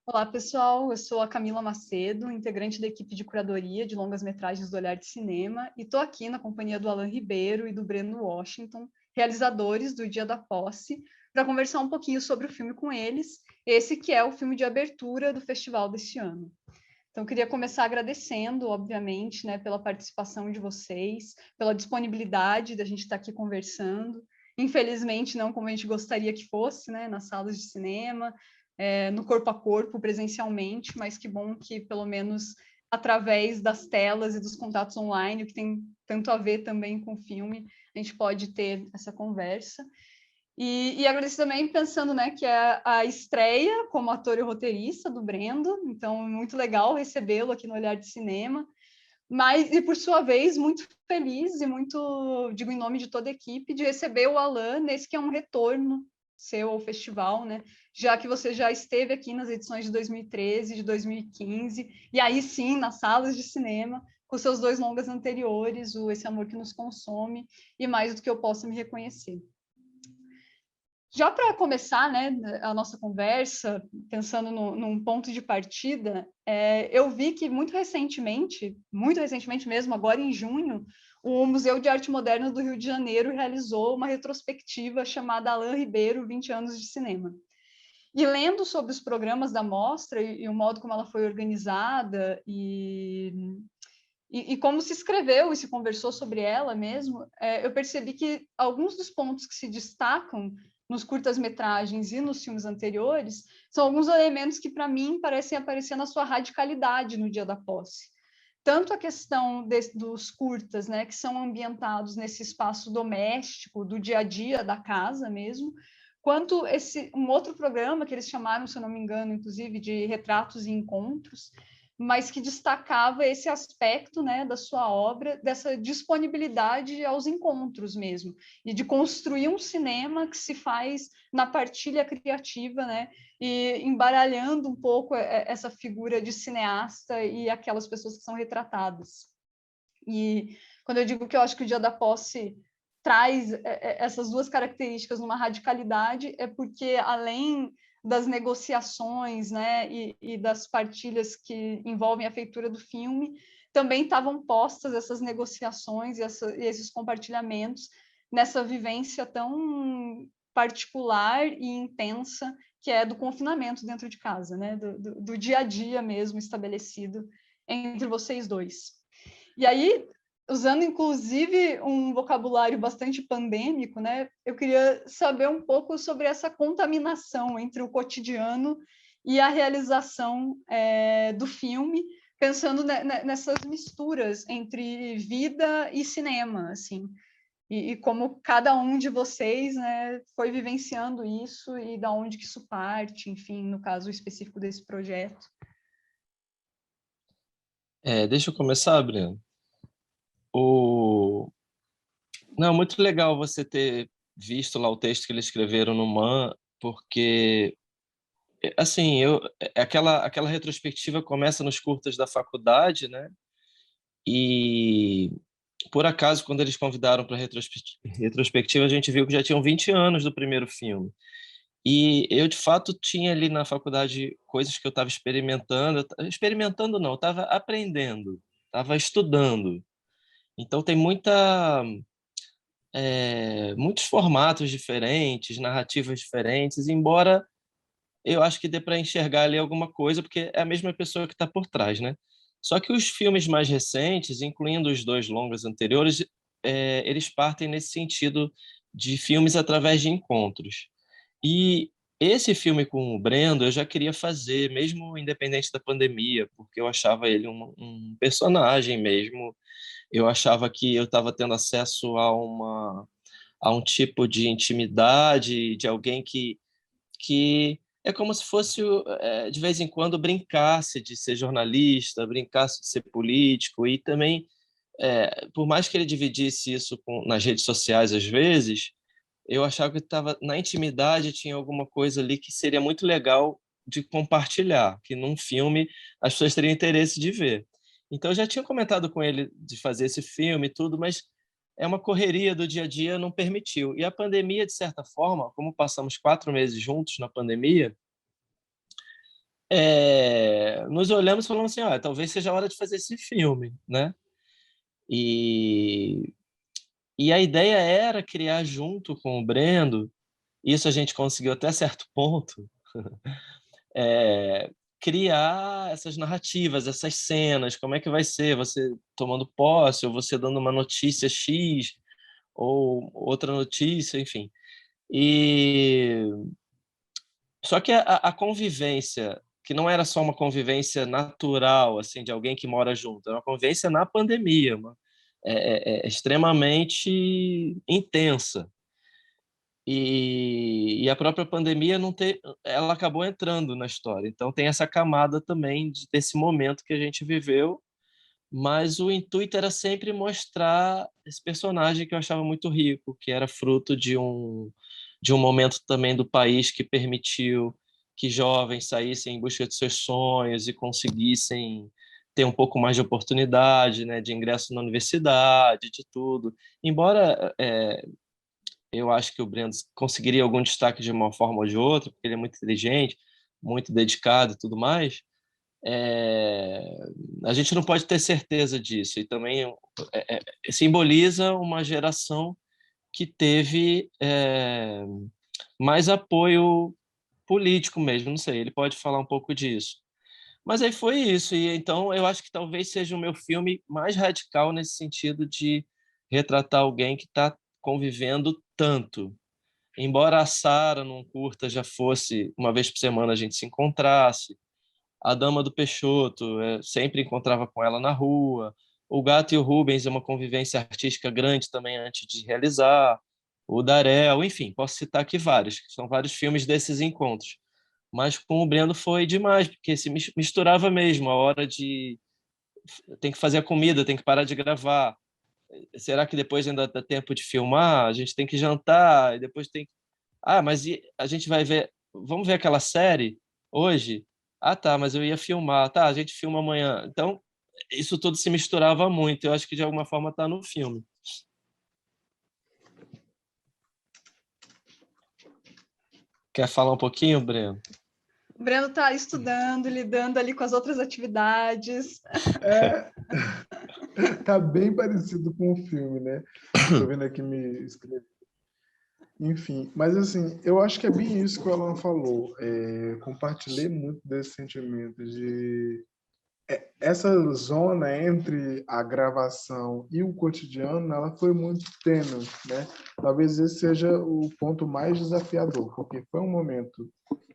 Olá, pessoal. Eu sou a Camila Macedo, integrante da equipe de curadoria de longas-metragens do Olhar de Cinema, e estou aqui na companhia do Alan Ribeiro e do Breno Washington, realizadores do Dia da Posse, para conversar um pouquinho sobre o filme com eles, esse que é o filme de abertura do festival deste ano. Então, eu queria começar agradecendo, obviamente, né, pela participação de vocês, pela disponibilidade da gente estar aqui conversando. Infelizmente, não como a gente gostaria que fosse, né, nas salas de cinema, no corpo a corpo, presencialmente, mas que bom que, pelo menos, através das telas e dos contatos online, o que tem tanto a ver também com o filme, a gente pode ter essa conversa. E agradeço também pensando, né, que é a estreia como ator e roteirista do Brendo, então muito legal recebê-lo aqui no Olhar de Cinema, mas, e por sua vez, muito feliz e muito, digo em nome de toda a equipe, de receber o Alan nesse que é um retorno seu ao festival, né, já que você já esteve aqui nas edições de 2013, de 2015, e aí sim, nas salas de cinema, com seus dois longas anteriores, o Esse Amor que Nos Consome e Mais do que Eu Possa Me Reconhecer. Já para começar, né, a nossa conversa, pensando num ponto de partida, eu vi que muito recentemente mesmo, agora em junho, o Museu de Arte Moderna do Rio de Janeiro realizou uma retrospectiva chamada Alan Ribeiro, 20 anos de cinema. E lendo sobre os programas da mostra e o modo como ela foi organizada e como se escreveu e se conversou sobre ela mesmo, eu percebi que alguns dos pontos que se destacam nos curtas-metragens e nos filmes anteriores são alguns elementos que, para mim, parecem aparecer na sua radicalidade no Dia da Posse. Tanto a questão dos curtas, né, que são ambientados nesse espaço doméstico, do dia a dia da casa mesmo, quanto um outro programa que eles chamaram, se eu não me engano, inclusive, de Retratos e Encontros, mas que destacava esse aspecto, né, da sua obra, dessa disponibilidade aos encontros mesmo, e de construir um cinema que se faz na partilha criativa, né, e embaralhando um pouco essa figura de cineasta e aquelas pessoas que são retratadas. E quando eu digo que eu acho que o Dia da Posse traz essas duas características numa radicalidade, é porque, além das negociações, né, e das partilhas que envolvem a feitura do filme, também estavam postas essas negociações e esses compartilhamentos nessa vivência tão particular e intensa que é do confinamento dentro de casa, né, do dia a dia mesmo estabelecido entre vocês dois. E aí, usando inclusive um vocabulário bastante pandêmico, né, eu queria saber um pouco sobre essa contaminação entre o cotidiano e a realização do filme, pensando nessas misturas entre vida e cinema, assim, e como cada um de vocês, né, foi vivenciando isso e da onde que isso parte, enfim, no caso específico desse projeto. Deixa eu começar, Breno. O... Não, muito legal você ter visto lá o texto que eles escreveram no MAN, porque, assim, aquela retrospectiva começa nos curtas da faculdade, né? E, por acaso, quando eles convidaram para a retrospectiva, a gente viu que já tinham 20 anos do primeiro filme. E eu, de fato, tinha ali na faculdade coisas que eu estava experimentando. Experimentando não, eu estava aprendendo, estava estudando. Então tem muitos formatos diferentes, narrativas diferentes, embora eu acho que dê para enxergar ali alguma coisa, porque é a mesma pessoa que está por trás, né? Só que os filmes mais recentes, incluindo os dois longas anteriores, eles partem nesse sentido de filmes através de encontros. E esse filme com o Brendo eu já queria fazer, mesmo independente da pandemia, porque eu achava ele um personagem mesmo. Eu achava que eu estava tendo acesso a um tipo de intimidade, de alguém que é como se fosse, de vez em quando, brincasse de ser jornalista, brincasse de ser político, e também, por mais que ele dividisse isso nas redes sociais às vezes, eu achava que estava na intimidade, tinha alguma coisa ali que seria muito legal de compartilhar, que num filme as pessoas teriam interesse de ver. Então, eu já tinha comentado com ele de fazer esse filme e tudo, mas é uma correria do dia a dia, não permitiu. E a pandemia, de certa forma, como passamos 4 meses juntos na pandemia, nos olhamos e falamos assim, olha, talvez seja a hora de fazer esse filme, né? E, e a ideia era criar junto com o Brendo, isso a gente conseguiu até certo ponto, é, criar essas narrativas, essas cenas, como é que vai ser você tomando posse, ou você dando uma notícia X, ou outra notícia, enfim. E só que a convivência, que não era só uma convivência natural, assim, de alguém que mora junto, era uma convivência na pandemia, é extremamente intensa. E a própria pandemia não ter, ela acabou entrando na história. Então tem essa camada também desse momento que a gente viveu, mas o intuito era sempre mostrar esse personagem que eu achava muito rico, que era fruto de um momento também do país que permitiu que jovens saíssem em busca de seus sonhos e conseguissem ter um pouco mais de oportunidade, né, de ingresso na universidade, de tudo. Embora eu acho que o Brendo conseguiria algum destaque de uma forma ou de outra, porque ele é muito inteligente, muito dedicado e tudo mais, é, a gente não pode ter certeza disso. E também simboliza uma geração que teve mais apoio político mesmo, não sei, ele pode falar um pouco disso. Mas aí foi isso, e então eu acho que talvez seja o meu filme mais radical nesse sentido de retratar alguém que está convivendo tanto. Embora a Sara, num curta, já fosse uma vez por semana a gente se encontrasse, a Dama do Peixoto, sempre encontrava com ela na rua. O Gato e o Rubens é uma convivência artística grande também antes de realizar. O Darel, enfim, posso citar aqui vários, são vários filmes desses encontros. Mas com o Brendo foi demais, porque se misturava mesmo a hora de tem que fazer a comida, tem que parar de gravar. Será que depois ainda dá tempo de filmar? A gente tem que jantar, e depois tem. Ah, mas a gente vai ver. Vamos ver aquela série hoje? Ah, tá, mas eu ia filmar. Tá, a gente filma amanhã. Então, isso tudo se misturava muito. Eu acho que de alguma forma está no filme. Quer falar um pouquinho, Breno? O Breno está estudando, lidando ali com as outras atividades. É, tá bem parecido com o filme, né? Tô vendo aqui me escrever. Enfim, mas assim, eu acho que é bem isso que o Alan falou. Compartilhei muito desse sentimento de essa zona entre a gravação e o cotidiano, ela foi muito tênue, né? Talvez esse seja o ponto mais desafiador, porque foi um momento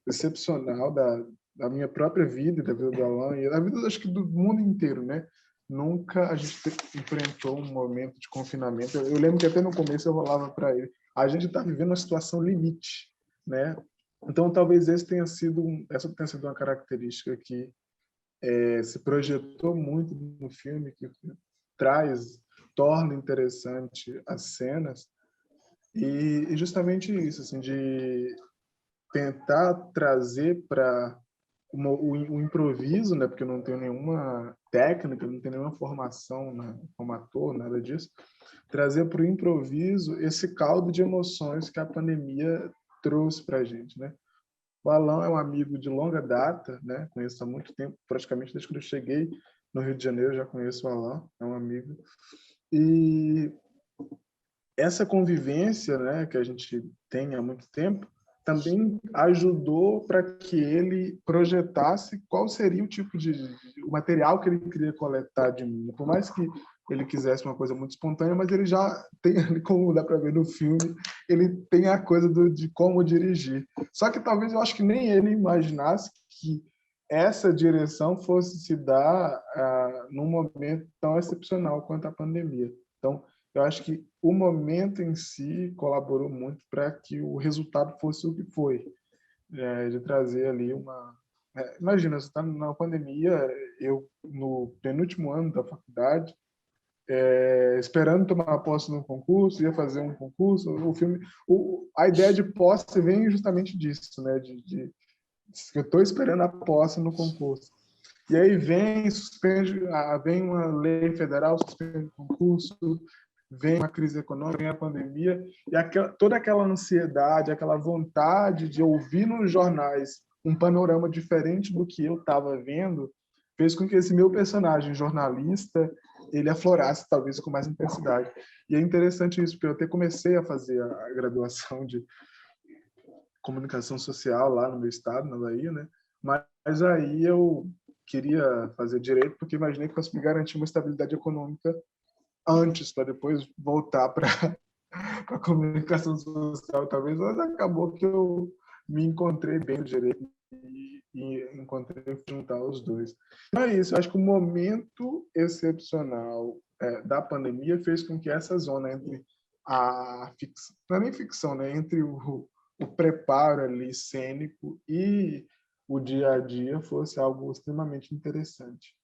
excepcional da minha própria vida, da vida do Alan e da vida, acho que do mundo inteiro, né? Nunca a gente enfrentou um momento de confinamento. Eu lembro que até no começo eu falava para ele, a gente está vivendo uma situação limite, né? Então talvez essa tenha sido uma característica que se projetou muito no filme, que torna interessante as cenas, e justamente isso, assim, de tentar trazer para o improviso, né, porque eu não tenho nenhuma técnica, não tenho nenhuma formação, né, como ator, nada disso, trazer para o improviso esse caldo de emoções que a pandemia trouxe para a gente, né? O Alan é um amigo de longa data, né? Conheço há muito tempo, praticamente desde que eu cheguei no Rio de Janeiro, já conheço o Alan, é um amigo. E essa convivência, né, que a gente tem há muito tempo, também ajudou para que ele projetasse qual seria o tipo o material que ele queria coletar de mim. Por mais que ele quisesse uma coisa muito espontânea, mas ele já tem, como dá para ver no filme, ele tem a coisa de como dirigir. Só que talvez eu acho que nem ele imaginasse que essa direção fosse se dar num momento tão excepcional quanto a pandemia. Então, eu acho que o momento em si colaborou muito para que o resultado fosse o que foi, de trazer ali uma... imagina, você está na pandemia, eu no penúltimo ano da faculdade, esperando tomar posse num concurso, ia fazer um concurso, o filme... a ideia de posse vem justamente disso, né? Eu estou esperando a posse no concurso. E aí vem uma lei federal, suspende o concurso, vem uma crise econômica, vem a pandemia, e toda aquela ansiedade, aquela vontade de ouvir nos jornais um panorama diferente do que eu estava vendo, fez com que esse meu personagem jornalista ele aflorasse talvez com mais intensidade. E é interessante isso, porque eu até comecei a fazer a graduação de comunicação social lá no meu estado, na Bahia, né? Mas aí eu queria fazer direito porque imaginei que fosse me garantir uma estabilidade econômica antes, para depois voltar para a comunicação social, talvez, mas acabou que eu me encontrei bem no direito e encontrei juntar os dois. Então é isso, eu acho que o momento excepcional da pandemia fez com que essa zona entre a ficção, não é nem ficção, né? Entre o preparo ali cênico e o dia a dia fosse algo extremamente interessante.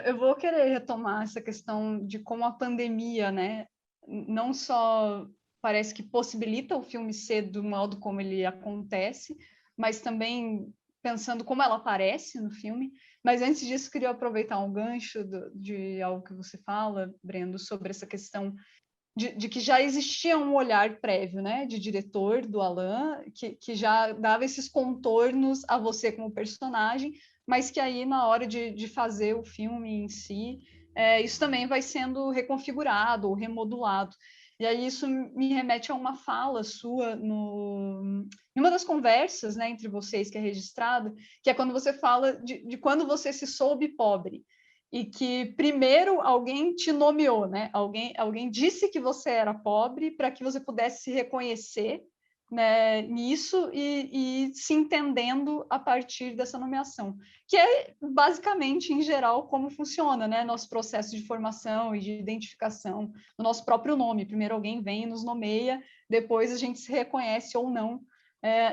Eu vou querer retomar essa questão de como a pandemia, né, não só parece que possibilita o filme ser do modo como ele acontece, mas também pensando como ela aparece no filme. Mas antes disso, queria aproveitar um gancho de algo que você fala, Brendo, sobre essa questão de que já existia um olhar prévio, né, de diretor do Alain, que já dava esses contornos a você como personagem, mas que aí na hora de fazer o filme em si, isso também vai sendo reconfigurado ou remodulado. E aí isso me remete a uma fala sua em uma das conversas, né, entre vocês que é registrada, que é quando você fala de quando você se soube pobre e que primeiro alguém te nomeou, né? Alguém disse que você era pobre para que você pudesse se reconhecer, né, nisso e se entendendo a partir dessa nomeação, que é basicamente, em geral, como funciona, né? Nosso processo de formação e de identificação no nosso próprio nome. Primeiro alguém vem e nos nomeia, depois a gente se reconhece ou não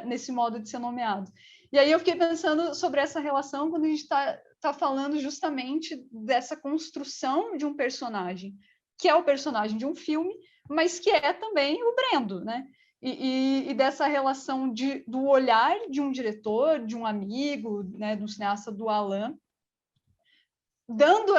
nesse modo de ser nomeado. E aí eu fiquei pensando sobre essa relação quando a gente está falando justamente dessa construção de um personagem, que é o personagem de um filme, mas que é também o Brendo, né? E dessa relação do olhar de um diretor, de um amigo, né, de um cineasta, do Alain, dando,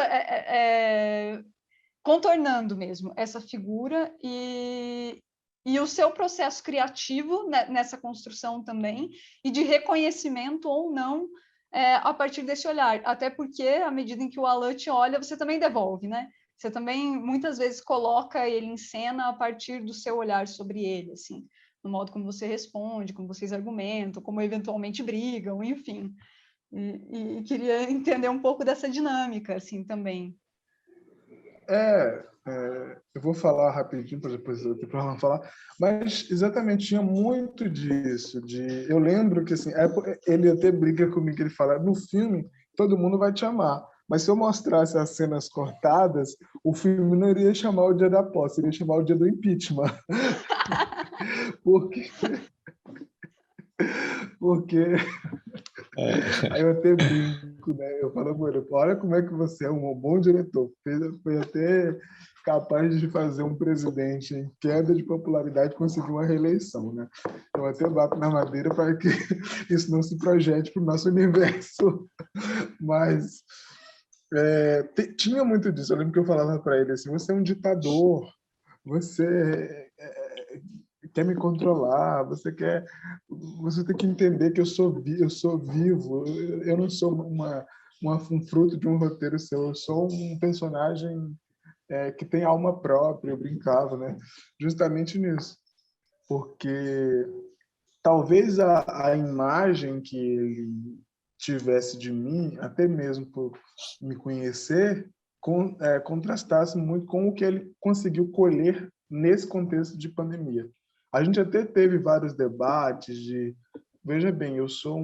contornando mesmo essa figura e o seu processo criativo nessa construção também, e de reconhecimento ou não a partir desse olhar. Até porque, à medida em que o Alain te olha, você também devolve, né? Você também, muitas vezes, coloca ele em cena a partir do seu olhar sobre ele, assim, no modo como você responde, como vocês argumentam, como eventualmente brigam, enfim. E queria entender um pouco dessa dinâmica, assim, também. Eu vou falar rapidinho para depois para não falar, mas exatamente tinha muito disso. Eu lembro que assim, ele até briga comigo, ele fala: no filme todo mundo vai te amar, mas se eu mostrasse as cenas cortadas, o filme não iria chamar o dia da posse, iria chamar o dia do impeachment, porque aí eu até brinco, né? Eu falo, mano, olha como é que você é um bom diretor. Foi até capaz de fazer um presidente em queda de popularidade conseguir uma reeleição, né? Eu até bato na madeira para que isso não se projete para o nosso universo. Mas tinha muito disso. Eu lembro que eu falava para ele assim: você é um ditador, você quer me controlar, você tem que entender que eu sou vivo, eu não sou um fruto de um roteiro seu, eu sou um personagem que tem alma própria. Eu brincava, né? Justamente nisso, porque talvez a imagem que ele tivesse de mim, até mesmo por me conhecer, contrastasse muito com o que ele conseguiu colher nesse contexto de pandemia. A gente até teve vários debates veja bem, eu sou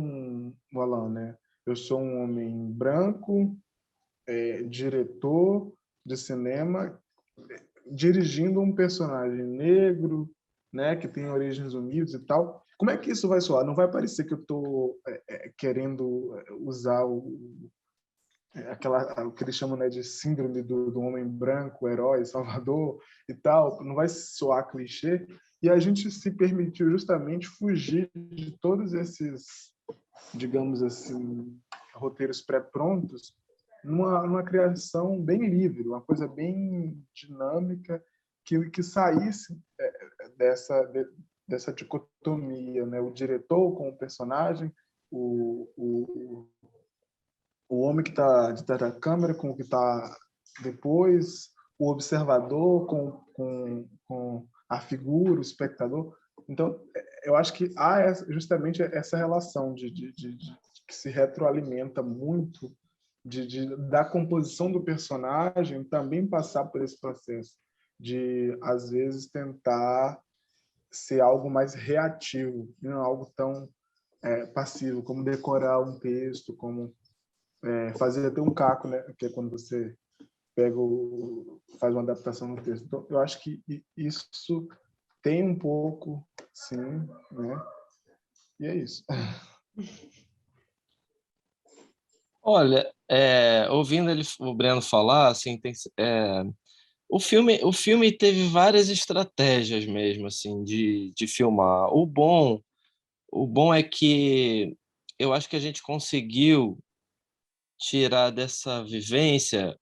Alain, né? Eu sou um homem branco, diretor de cinema, dirigindo um personagem negro, né, que tem origens humildes e tal. Como é que isso vai soar? Não vai parecer que eu estou querendo usar o que eles chamam, né, de síndrome do homem branco, herói, salvador e tal. Não vai soar clichê. E a gente se permitiu justamente fugir de todos esses, digamos assim, roteiros pré-prontos, numa criação bem livre, uma coisa bem dinâmica, que saísse dessa dicotomia, né? O diretor com o personagem, o, o homem que está de trás da câmera com o que está depois, o observador com a figura, o espectador. Então, eu acho que há justamente essa relação que se retroalimenta muito da composição do personagem também passar por esse processo de, às vezes, tentar ser algo mais reativo, não algo tão passivo, como decorar um texto, como fazer até um caco, né? Que é quando você faz uma adaptação no texto. Então, eu acho que isso tem um pouco, sim, né? E é isso. Olha, ouvindo o Breno falar, assim, o filme teve várias estratégias mesmo, assim, de filmar. O bom é que eu acho que a gente conseguiu tirar dessa vivência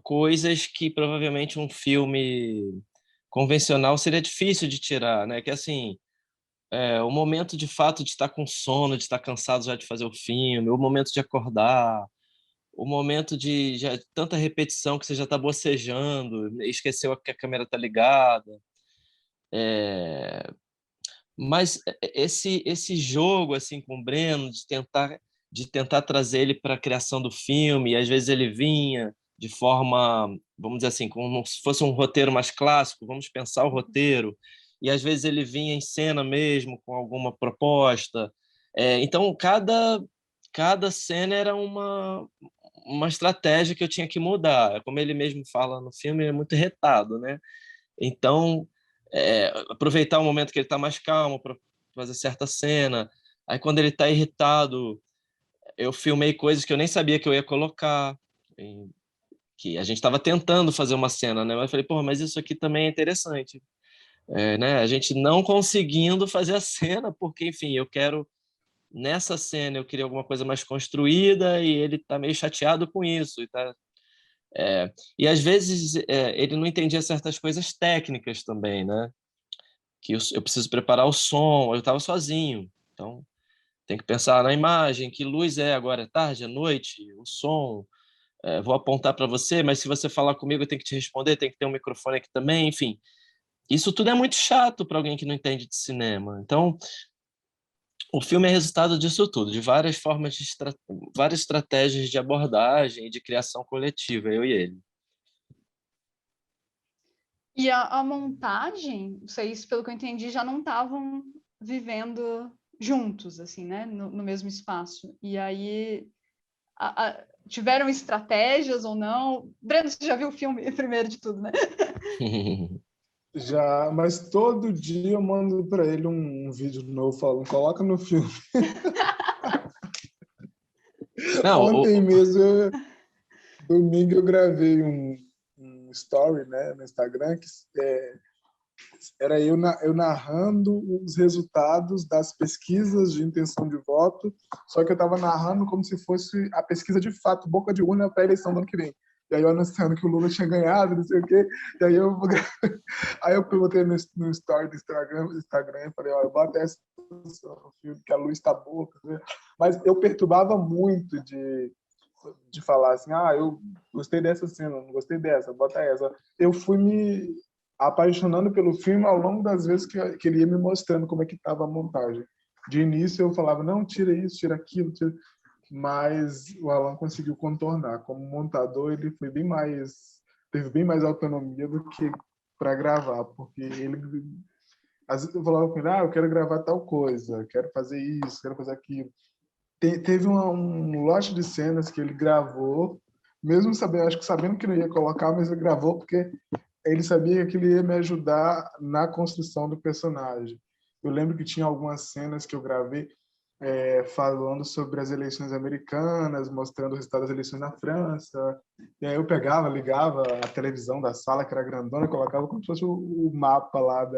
coisas que provavelmente um filme convencional seria difícil de tirar, né? Que assim, o momento de fato de estar com sono, de estar cansado já de fazer o filme, o momento de acordar, o momento de já, tanta repetição que você já está bocejando, esqueceu que a câmera está ligada. Mas esse jogo assim com o Breno de tentar trazer ele para a criação do filme, e às vezes ele vinha de forma, vamos dizer assim, como se fosse um roteiro mais clássico, vamos pensar o roteiro, e às vezes ele vinha em cena mesmo com alguma proposta. Então cada cena era uma estratégia que eu tinha que mudar. Como ele mesmo fala no filme, ele é muito retado, né? Então, aproveitar o momento que ele está mais calmo para fazer certa cena. Aí, quando ele está irritado, eu filmei coisas que eu nem sabia que eu ia colocar, que a gente estava tentando fazer uma cena, né? Mas eu falei, pô, mas isso aqui também é interessante. Né? A gente não conseguindo fazer a cena, porque, enfim, nessa cena eu queria alguma coisa mais construída e ele está meio chateado com isso. E às vezes ele não entendia certas coisas técnicas também, né? Que eu preciso preparar o som, eu estava sozinho, então tem que pensar na imagem, que luz é agora, é tarde, é noite, o som, vou apontar para você, mas se você falar comigo eu tenho que te responder, tem que ter um microfone aqui também, enfim. Isso tudo é muito chato para alguém que não entende de cinema. Então, o filme é resultado disso tudo, de várias formas várias estratégias de abordagem e de criação coletiva, eu e ele. E a montagem, vocês, pelo que eu entendi, já não estavam vivendo juntos, assim, né? No mesmo espaço. E aí tiveram estratégias ou não? Breno, você já viu o filme, primeiro de tudo, né? Já, mas todo dia eu mando para ele um vídeo novo falando, coloca no filme. Não, Ontem mesmo, domingo, eu gravei um story, né, no Instagram, que era eu narrando os resultados das pesquisas de intenção de voto, só que eu estava narrando como se fosse a pesquisa de fato, boca de urna para a eleição do ano que vem. E aí eu anunciando que o Lula tinha ganhado, não sei o quê. E aí aí eu perguntei no story do Instagram e falei, olha, bota essa no filme, que a luz está boa. Mas eu perturbava muito de falar assim, eu gostei dessa cena, não gostei dessa, bota essa. Eu fui me apaixonando pelo filme ao longo das vezes que ele ia me mostrando como é que estava a montagem. De início eu falava, não, tira isso, tira aquilo, tira... mas o Alan conseguiu contornar. Como montador, ele teve bem mais autonomia do que para gravar, porque ele às vezes eu falava com ele, eu quero gravar tal coisa, quero fazer isso, quero fazer aquilo. Teve um lote de cenas que ele gravou, mesmo sabendo, acho que sabendo que não ia colocar, mas ele gravou porque ele sabia que ele ia me ajudar na construção do personagem. Eu lembro que tinha algumas cenas que eu gravei falando sobre as eleições americanas, mostrando o resultado das eleições na França. E aí eu pegava, ligava a televisão da sala, que era grandona, colocava como se fosse o mapa lá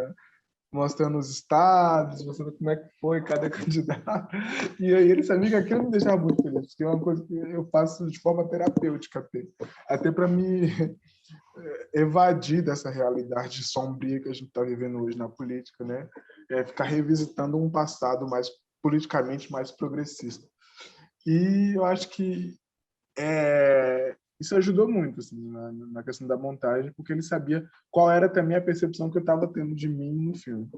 mostrando os estados, mostrando como é que foi cada candidato. E aí ele sabia que aquilo me deixava muito feliz, porque é uma coisa que eu faço de forma terapêutica até para me evadir dessa realidade sombria que a gente está vivendo hoje na política, né? Ficar revisitando um passado mais politicamente mais progressista. E eu acho que isso ajudou muito assim, na questão da montagem, porque ele sabia qual era também a percepção que eu estava tendo de mim no filme.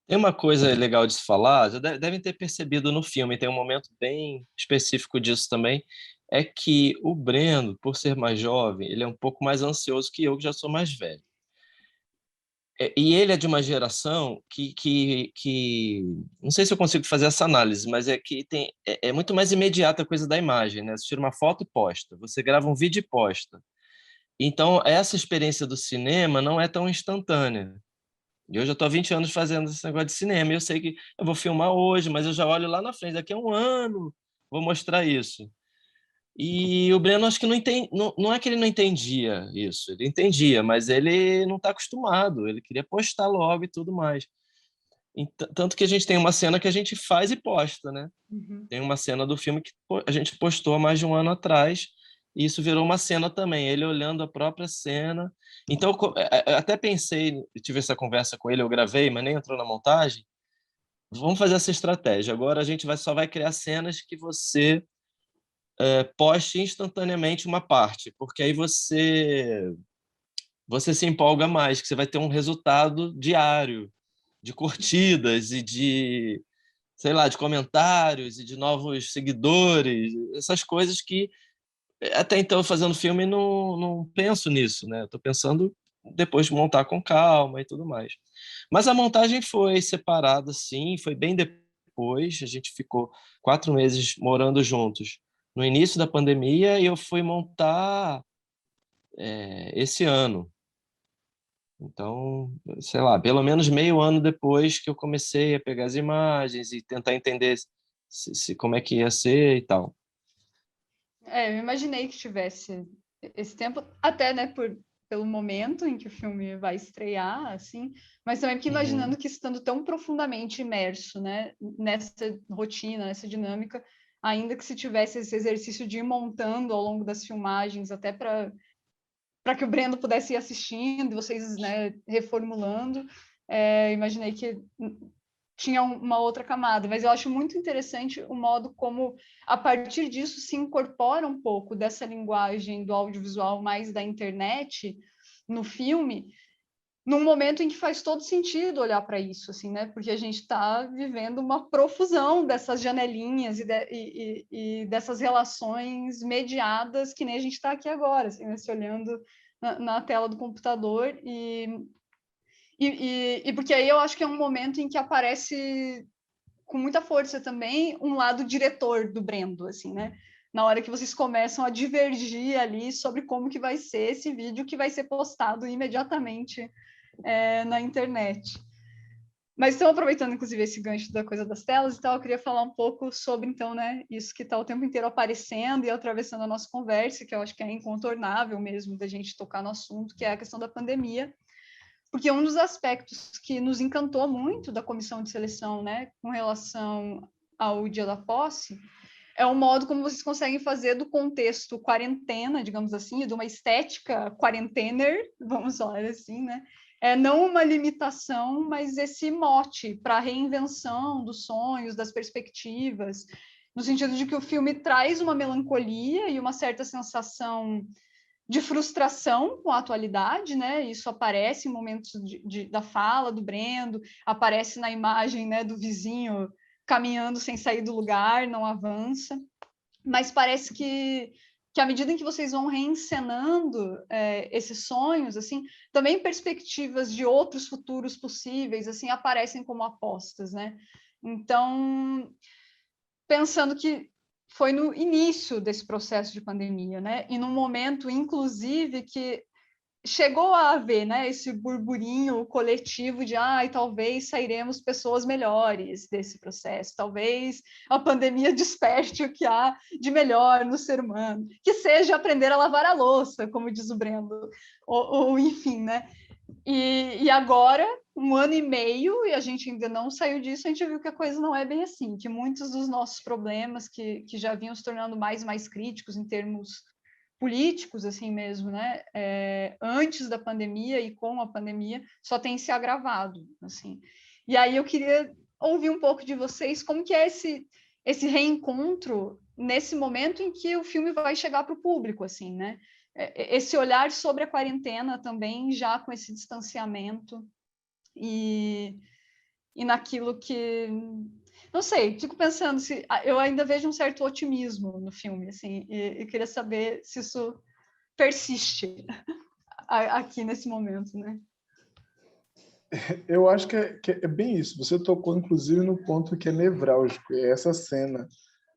Tem uma coisa legal de se falar, já devem ter percebido no filme, tem um momento bem específico disso também, é que o Brendo, por ser mais jovem, ele é um pouco mais ansioso que eu já sou mais velho. E ele é de uma geração que não sei se eu consigo fazer essa análise, mas é que é muito mais imediata a coisa da imagem, né? Você tira uma foto e posta, você grava um vídeo e posta. Então, essa experiência do cinema não é tão instantânea. E eu já estou há 20 anos fazendo esse negócio de cinema, e eu sei que eu vou filmar hoje, mas eu já olho lá na frente, daqui a um ano vou mostrar isso. E o Breno, acho que não entende, não é que ele não entendia isso, ele entendia, mas ele não está acostumado, ele queria postar logo e tudo mais. Tanto que a gente tem uma cena que a gente faz e posta, né? Uhum. Tem uma cena do filme que a gente postou há mais de um ano atrás, e isso virou uma cena também, ele olhando a própria cena. Então, eu até pensei, tive essa conversa com ele, eu gravei, mas nem entrou na montagem. Vamos fazer essa estratégia. Agora a gente só vai criar cenas que você poste instantaneamente uma parte, porque aí você se empolga mais, que você vai ter um resultado diário de curtidas e de, sei lá, de comentários e de novos seguidores, essas coisas que até então fazendo filme não penso nisso, né? Estou pensando depois de montar com calma e tudo mais. Mas a montagem foi separada, sim, foi bem depois. A gente ficou 4 meses morando juntos no início da pandemia e eu fui montar esse ano. Então, sei lá, pelo menos meio ano depois que eu comecei a pegar as imagens e tentar entender como é que ia ser e tal. Eu imaginei que tivesse esse tempo, até, né, pelo momento em que o filme vai estrear, assim, mas também porque imaginando que estando tão profundamente imerso, né, nessa rotina, nessa dinâmica, ainda que se tivesse esse exercício de ir montando ao longo das filmagens, até para que o Brendo pudesse ir assistindo, vocês, né, reformulando, imaginei que tinha uma outra camada, mas eu acho muito interessante o modo como, a partir disso, se incorpora um pouco dessa linguagem do audiovisual mais da internet no filme, num momento em que faz todo sentido olhar para isso, assim, né? Porque a gente está vivendo uma profusão dessas janelinhas e dessas relações mediadas que nem a gente está aqui agora, assim, né? Se olhando na tela do computador e porque aí eu acho que é um momento em que aparece com muita força também um lado diretor do Brendo, assim, né? Na hora que vocês começam a divergir ali sobre como que vai ser esse vídeo que vai ser postado imediatamente na internet. Mas estão aproveitando, inclusive, esse gancho da coisa das telas e tal, eu queria falar um pouco sobre, então, né, isso que está o tempo inteiro aparecendo e atravessando a nossa conversa, que eu acho que é incontornável mesmo da gente tocar no assunto, que é a questão da pandemia. Porque um dos aspectos que nos encantou muito da comissão de seleção, né, com relação ao dia da posse, é o modo como vocês conseguem fazer do contexto quarentena, digamos assim, de uma estética quarentener, vamos falar assim, né? Não uma limitação, mas esse mote para a reinvenção dos sonhos, das perspectivas, no sentido de que o filme traz uma melancolia e uma certa sensação de frustração com a atualidade, né? Isso aparece em momentos da fala do Brendo, aparece na imagem, né, do vizinho caminhando sem sair do lugar, não avança. Mas parece que à medida em que vocês vão reencenando esses sonhos, assim, também perspectivas de outros futuros possíveis, assim, aparecem como apostas, né? Então, pensando que foi no início desse processo de pandemia, né? E num momento, inclusive, que chegou a haver, né, esse burburinho coletivo de talvez sairemos pessoas melhores desse processo, talvez a pandemia desperte o que há de melhor no ser humano, que seja aprender a lavar a louça, como diz o Brendo, ou enfim, né? E agora, 1 ano e meio, e a gente ainda não saiu disso, a gente viu que a coisa não é bem assim, que muitos dos nossos problemas que já vinham se tornando mais e mais críticos em termos políticos, assim mesmo, né? Antes da pandemia e com a pandemia, só tem se agravado, assim. E aí eu queria ouvir um pouco de vocês como que é esse reencontro nesse momento em que o filme vai chegar para o público, assim, né? Esse olhar sobre a quarentena também, já com esse distanciamento e naquilo que... Não sei, fico pensando se... Eu ainda vejo um certo otimismo no filme, assim, e queria saber se isso persiste aqui nesse momento, né? Eu acho que é bem isso. Você tocou, inclusive, no ponto que é nevrálgico. É essa cena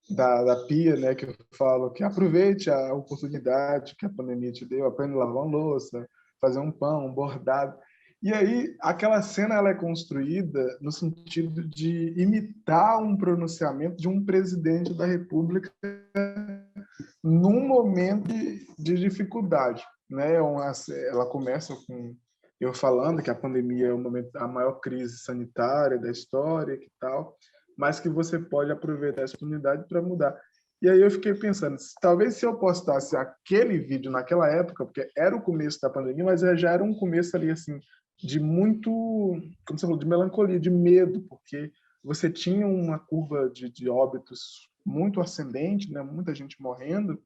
da pia, né, que eu falo que aproveite a oportunidade que a pandemia te deu, aprende a lavar uma louça, fazer um pão, um bordado. E aí, aquela cena ela é construída no sentido de imitar um pronunciamento de um presidente da República num momento de dificuldade, né? Ela começa com eu falando que a pandemia é o momento, a maior crise sanitária da história, que tal, mas que você pode aproveitar essa oportunidade para mudar. E aí eu fiquei pensando, talvez se eu postasse aquele vídeo naquela época, porque era o começo da pandemia, mas já era um começo ali assim de muito, como você falou, de melancolia, de medo, porque você tinha uma curva de óbitos muito ascendente, né? Muita gente morrendo.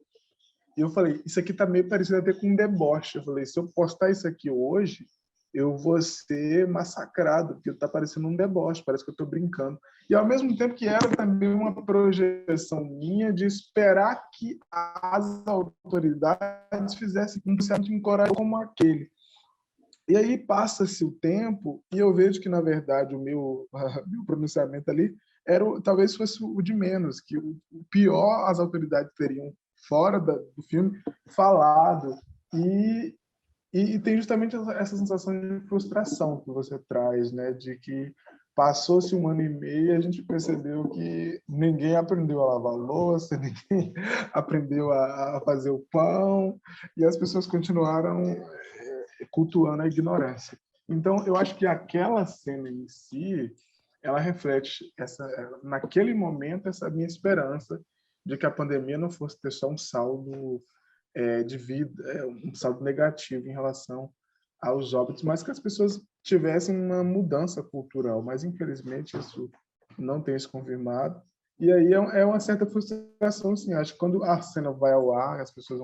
E eu falei, isso aqui tá meio parecido até com um deboche. Eu falei, se eu postar isso aqui hoje, eu vou ser massacrado, porque tá parecendo um deboche, parece que eu tô brincando. E ao mesmo tempo que era também uma projeção minha de esperar que as autoridades fizessem um processo encorajado como aquele. E aí passa-se o tempo e eu vejo que, na verdade, o meu pronunciamento ali talvez fosse o de menos, que o pior as autoridades teriam fora do filme falado. E tem justamente essa sensação de frustração que você traz, né? De que passou-se um ano e meio e a gente percebeu que ninguém aprendeu a lavar louça, ninguém aprendeu a fazer o pão, e as pessoas continuaram cultuando a ignorância. Então, eu acho que aquela cena em si, ela reflete naquele momento essa minha esperança de que a pandemia não fosse ter só um saldo de vida, um saldo negativo em relação aos óbitos, mas que as pessoas tivessem uma mudança cultural. Mas, infelizmente, isso não tem se confirmado. E aí é uma certa frustração, assim. Acho que quando a cena vai ao ar, as pessoas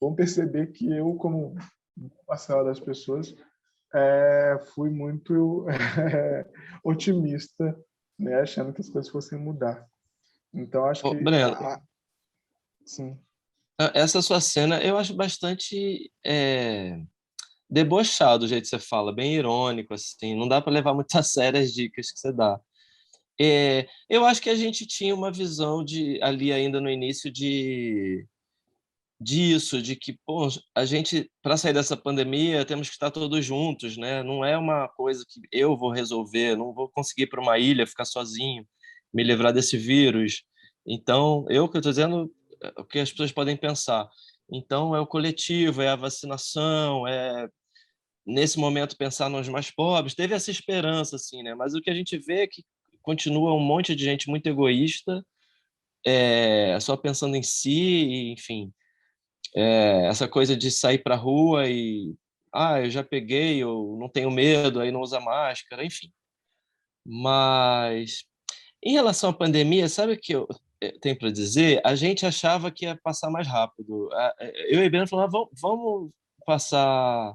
vão perceber que eu, como parcela das pessoas, fui muito otimista, né, achando que as coisas fossem mudar. Então, acho Ô, que... Breno, sim. essa sua cena eu acho bastante debochado o jeito que você fala, bem irônico, assim. Não dá para levar muito a sério as dicas que você dá. Eu acho que a gente tinha uma visão ali ainda no início disso, de que, pô, a gente, para sair dessa pandemia, temos que estar todos juntos, né? Não é uma coisa que eu vou resolver, não vou conseguir ir para uma ilha, ficar sozinho, me livrar desse vírus. Então, o que eu estou dizendo, o que as pessoas podem pensar. Então, é o coletivo, é a vacinação, nesse momento pensar nos mais pobres. Teve essa esperança, assim, né? Mas o que a gente vê é que continua um monte de gente muito egoísta, só pensando em si, enfim. Essa coisa de sair para a rua e eu já peguei, eu não tenho medo, aí não usa máscara, enfim. Mas em relação à pandemia, sabe o que eu tenho para dizer? A gente achava que ia passar mais rápido. Eu e Breno falamos, vamos passar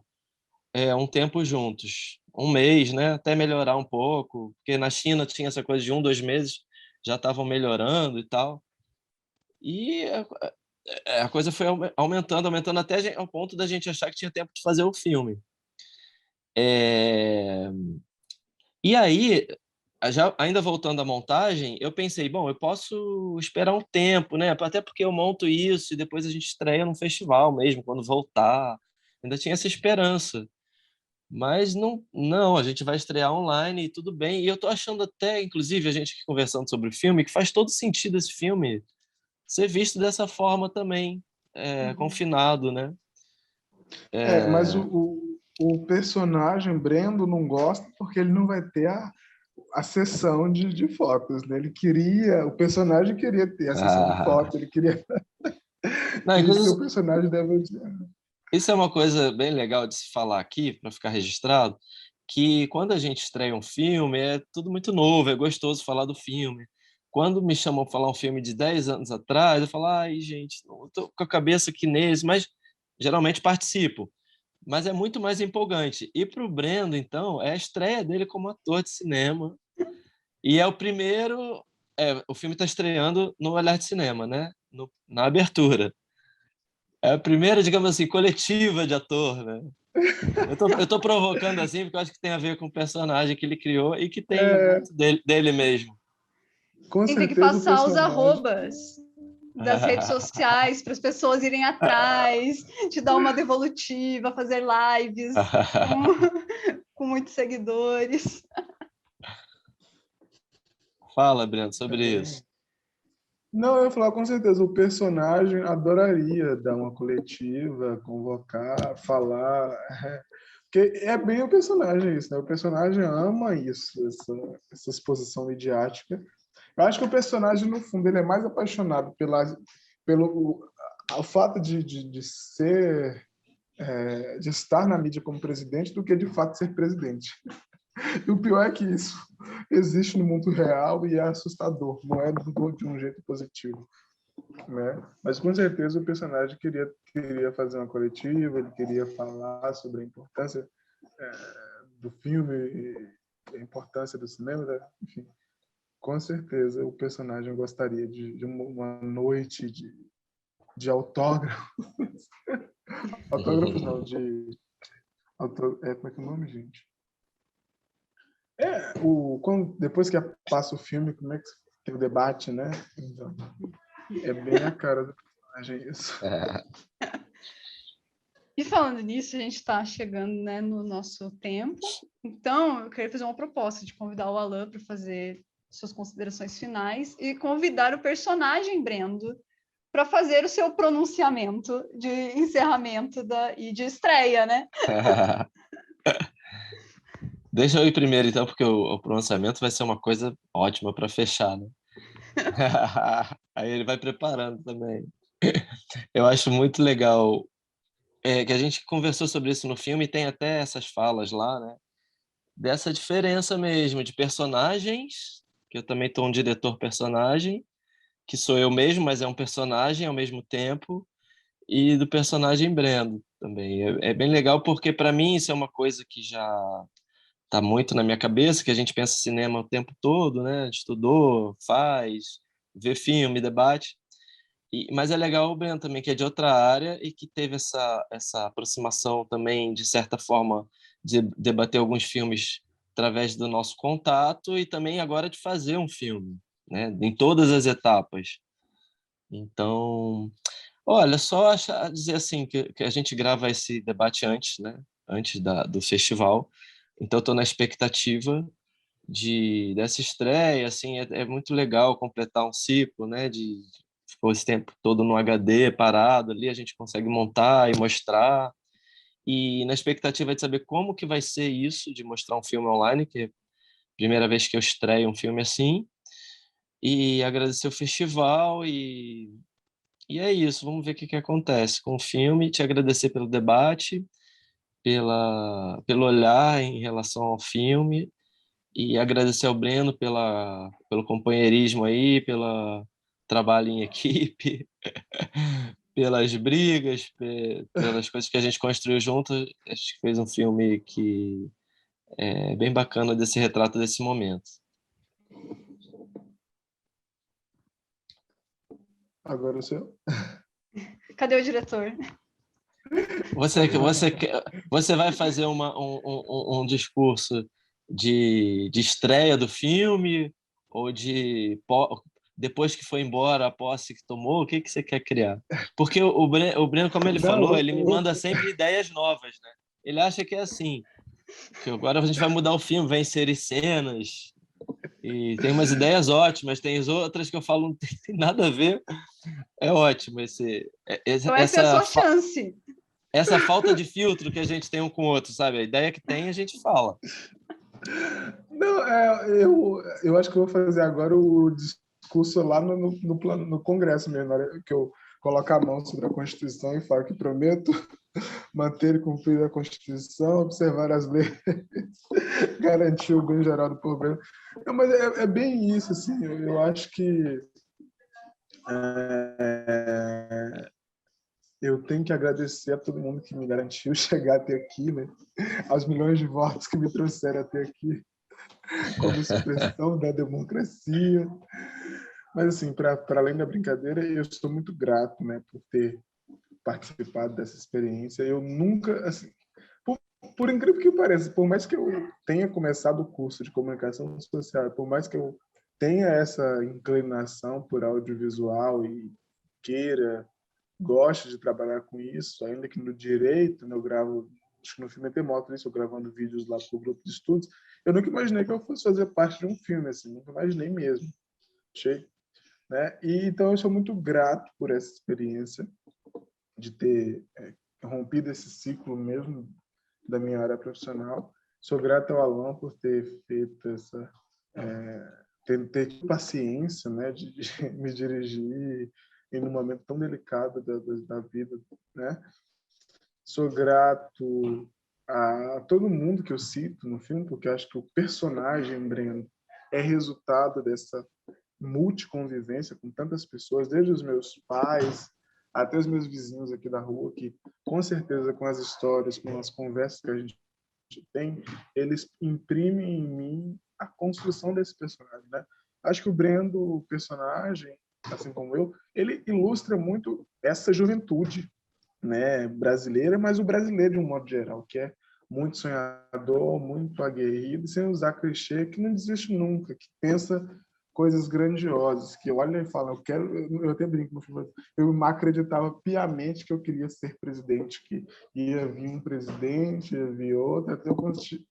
um tempo juntos, um mês, né? Até melhorar um pouco, porque na China tinha essa coisa de 1, 2 meses, já estavam melhorando e tal. E a coisa foi aumentando, aumentando até ao ponto da gente achar que tinha tempo de fazer o filme. É... E aí, ainda voltando à montagem, eu pensei, bom, eu posso esperar um tempo, né? Até porque eu monto isso e depois a gente estreia num festival mesmo, quando voltar. Ainda tinha essa esperança. Mas não, a gente vai estrear online e tudo bem. E eu tô achando até, inclusive, a gente aqui conversando sobre o filme, que faz todo sentido esse filme ser visto dessa forma também, confinado, né? Mas É... o personagem Brendo não gosta porque ele não vai ter a sessão de fotos, né? O personagem queria ter a sessão de Ah, fotos, ele queria Não, que seu inclusive, personagem deve odiar. isso é uma coisa bem legal de se falar aqui, para ficar registrado, que quando a gente estreia um filme, é tudo muito novo, é gostoso falar do filme. Quando me chamam para falar um filme de 10 anos atrás, eu falo, ai, gente, não estou com a cabeça aqui nesse, mas geralmente participo. Mas é muito mais empolgante. E para o Brendo, então, é a estreia dele como ator de cinema. E é o primeiro. O filme está estreando no Olhar de Cinema, né? Na abertura. É a primeira, digamos assim, coletiva de ator, né? Eu tô provocando assim porque eu acho que tem a ver com o personagem que ele criou e que tem É, muito dele mesmo. com Tem que certeza o passar os personagem. arrobas das redes sociais para as pessoas irem atrás, te dar uma devolutiva, fazer lives com muitos seguidores. Fala, Breno, sobre isso. Não, eu ia falar com certeza, o personagem adoraria dar uma coletiva, convocar, falar, porque é bem o personagem isso, né? O personagem ama isso, essa exposição midiática. Eu acho que o personagem, no fundo, ele é mais apaixonado pelo o fato de ser, de estar na mídia como presidente do que de fato ser presidente. E o pior é que isso existe no mundo real e é assustador, não é de um jeito positivo, né? Mas com certeza o personagem queria fazer uma coletiva, ele queria falar sobre a importância do filme, a importância do cinema, né? Enfim, com certeza o personagem gostaria de uma noite de autógrafos. Autógrafos não, como é que é o nome, gente? Depois que passa o filme, como é que tem o debate, né? Então, é bem a cara do personagem isso. E falando nisso, a gente está chegando, né, no nosso tempo. Então, eu queria fazer uma proposta de convidar o Alan para fazer suas considerações finais e convidar o personagem Brendo para fazer o seu pronunciamento de encerramento e de estreia, né? Deixa eu ir primeiro, então, porque o pronunciamento vai ser uma coisa ótima para fechar, né? Aí ele vai preparando também. Eu acho muito legal que a gente conversou sobre isso no filme e tem até essas falas lá, né? Dessa diferença mesmo de personagens, que eu também estou um diretor personagem, que sou eu mesmo, mas é um personagem ao mesmo tempo, e do personagem Brendo também. É bem legal porque para mim isso é uma coisa que já está muito na minha cabeça, que a gente pensa cinema o tempo todo, né? Estudou, faz, vê filme, debate. Mas é legal o Breno também, que é de outra área e que teve essa aproximação também, de certa forma, de debater alguns filmes através do nosso contato e também agora de fazer um filme, né? Em todas as etapas. Então, olha, só dizer assim que a gente grava esse debate antes, né? Antes do festival. Então, estou na expectativa dessa estreia, assim, é muito legal completar um ciclo, né? Ficou esse tempo todo no HD parado ali, a gente consegue montar e mostrar. E na expectativa de saber como que vai ser isso de mostrar um filme online, que é a primeira vez que eu estreio um filme assim. E agradecer o festival e é isso, vamos ver o que acontece com o filme. Te agradecer pelo debate, pelo olhar em relação ao filme e agradecer ao Breno pelo companheirismo aí, pelo trabalho em equipe, pelas brigas, pelas coisas que a gente construiu junto. Acho que fez um filme que é bem bacana desse retrato desse momento. Agora o seu. Cadê o diretor? Você vai fazer um discurso de estreia do filme ou depois que foi embora, a posse que tomou, o que você quer criar? Porque o Breno, como ele Não, falou, ele me manda sempre ideias novas, né? Ele acha que é assim, que agora a gente vai mudar o filme, vai inserir cenas, e tem umas ideias ótimas, tem outras que eu falo não tem nada a ver. É ótimo Então, essa é a sua chance. essa falta de filtro que a gente tem um com o outro, sabe? A ideia que tem, a gente fala. não, eu acho que eu vou fazer agora o discurso lá no Congresso mesmo, na hora que eu coloca a mão sobre a Constituição e fala que prometo manter e cumprir a Constituição, observar as leis, garantir o bem geral do povo. Não, mas é bem isso, assim, eu acho que eu tenho que agradecer a todo mundo que me garantiu chegar até aqui, né? Aos milhões de votos que me trouxeram até aqui, como expressão da democracia. Mas, assim, para além da brincadeira, eu estou muito grato, né, por ter participado dessa experiência. Eu nunca, assim, por incrível que pareça, por mais que eu tenha começado o curso de comunicação social, por mais que eu tenha essa inclinação por audiovisual e goste de trabalhar com isso, ainda que no direito, né, eu gravo, acho que no filme tem moto isso, eu gravando vídeos lá para o grupo de estudos, eu nunca imaginei que eu fosse fazer parte de um filme, assim, nunca imaginei mesmo. Achei, né? E então eu sou muito grato por essa experiência de ter rompido esse ciclo mesmo da minha área profissional. Sou grato ao Alan por ter feito essa ter paciência, né, de me dirigir em um momento tão delicado da vida, né? Sou grato a todo mundo que eu cito no filme, porque acho que o personagem Breno é resultado dessa multiconvivência com tantas pessoas, desde os meus pais até os meus vizinhos aqui da rua, que com certeza com as histórias, com as conversas que a gente tem, eles imprimem em mim a construção desse personagem, né? Acho que o Brendo, o personagem, assim como eu, ele ilustra muito essa juventude, né, brasileira, mas o brasileiro de um modo geral, que é muito sonhador, muito aguerrido, sem usar clichê, que não desiste nunca, que pensa coisas grandiosas, que olha e fala, eu até brinco no filme, eu acreditava piamente que eu queria ser presidente, que ia vir um presidente, ia vir outro, até eu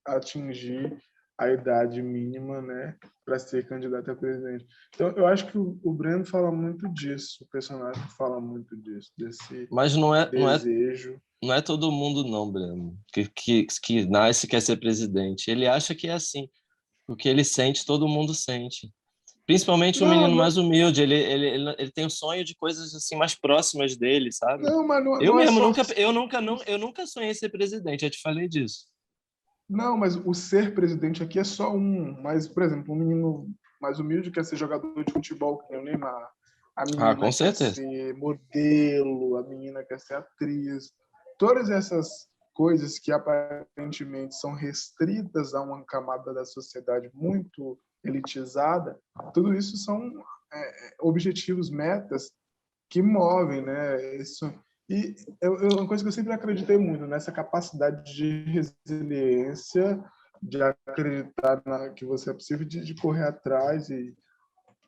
atingir a idade mínima, né, para ser candidato a presidente. Então, eu acho que o Breno fala muito disso, o personagem fala muito disso, desse Mas desejo. não é todo mundo, não, Breno, que nasce e quer ser presidente. Ele acha que é assim. O que ele sente, todo mundo sente. Principalmente o Não, menino não, mais humilde. Ele tem o sonho de coisas assim mais próximas dele, sabe? não, mas Eu não é mesmo só... eu nunca sonhei ser presidente, eu te falei disso. Não, mas o ser presidente aqui é só um. Mas, por exemplo, um menino mais humilde quer ser jogador de futebol, que nem o Neymar. A Ah, menina com quer certeza. ser modelo, a menina quer ser atriz. Todas essas coisas que aparentemente são restritas a uma camada da sociedade muito elitizada, tudo isso são objetivos, metas que movem, né? Isso. E uma coisa que eu sempre acreditei muito nessa capacidade de resiliência, de acreditar que você é possível, de correr atrás e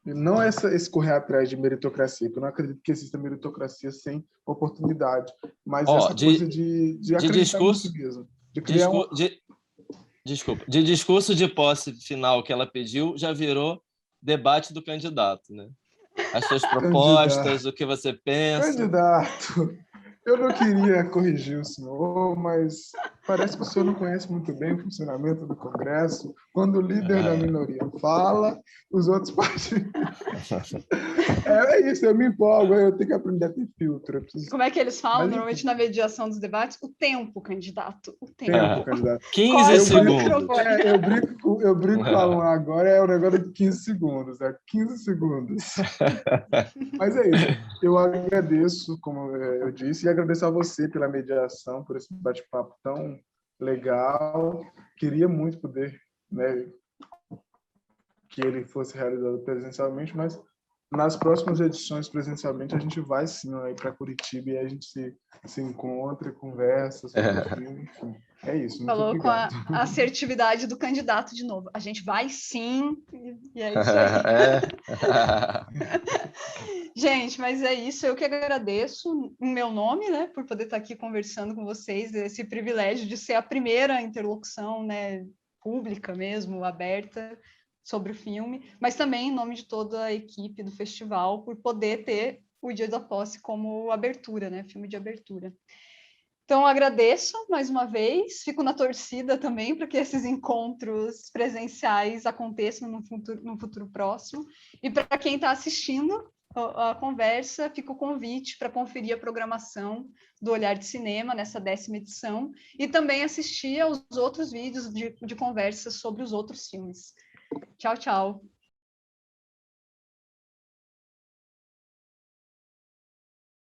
não esse correr atrás de meritocracia, porque eu não acredito que exista meritocracia sem oportunidade, mas Ó, essa coisa de de acreditar em si discurso, mesmo, de criar discu, de, desculpa, de discurso de posse final que ela pediu, já virou debate do candidato, né? As suas propostas, candidato. o que você pensa. Candidato, eu não queria corrigir o senhor, mas parece que o senhor não conhece muito bem o funcionamento do Congresso. Quando o líder da minoria fala, os outros podem... É isso, eu me empolgo, eu tenho que aprender a ter filtro. Como é que eles falam Mas, normalmente enfim, na mediação dos debates? O tempo, candidato, o tempo, tempo. candidato. 15 Corte para o segundos. microfone. Eu brinco com o Alan agora, é um negócio de 15 segundos, 15 segundos. Mas é isso. Eu agradeço, como eu disse, e agradeço a você pela mediação, por esse bate-papo tão legal. Queria muito poder, né, que ele fosse realizado presencialmente, mas nas próximas edições presencialmente a gente vai sim para Curitiba e a gente se encontra, conversa sobre o filme, enfim. É isso, muito Falou com a obrigado. assertividade do candidato de novo. A gente vai sim, e é isso aí. Gente, mas é isso. Eu que agradeço em meu nome, né, por poder estar aqui conversando com vocês, esse privilégio de ser a primeira interlocução, né, pública mesmo, aberta sobre o filme, mas também em nome de toda a equipe do festival, por poder ter o Dia da Posse como abertura, né, filme de abertura. Então, agradeço mais uma vez, fico na torcida também para que esses encontros presenciais aconteçam no futuro próximo. E para quem está assistindo, a conversa, fica o convite para conferir a programação do Olhar de Cinema nessa 10ª edição e também assistir aos outros vídeos de conversas sobre os outros filmes. Tchau, tchau.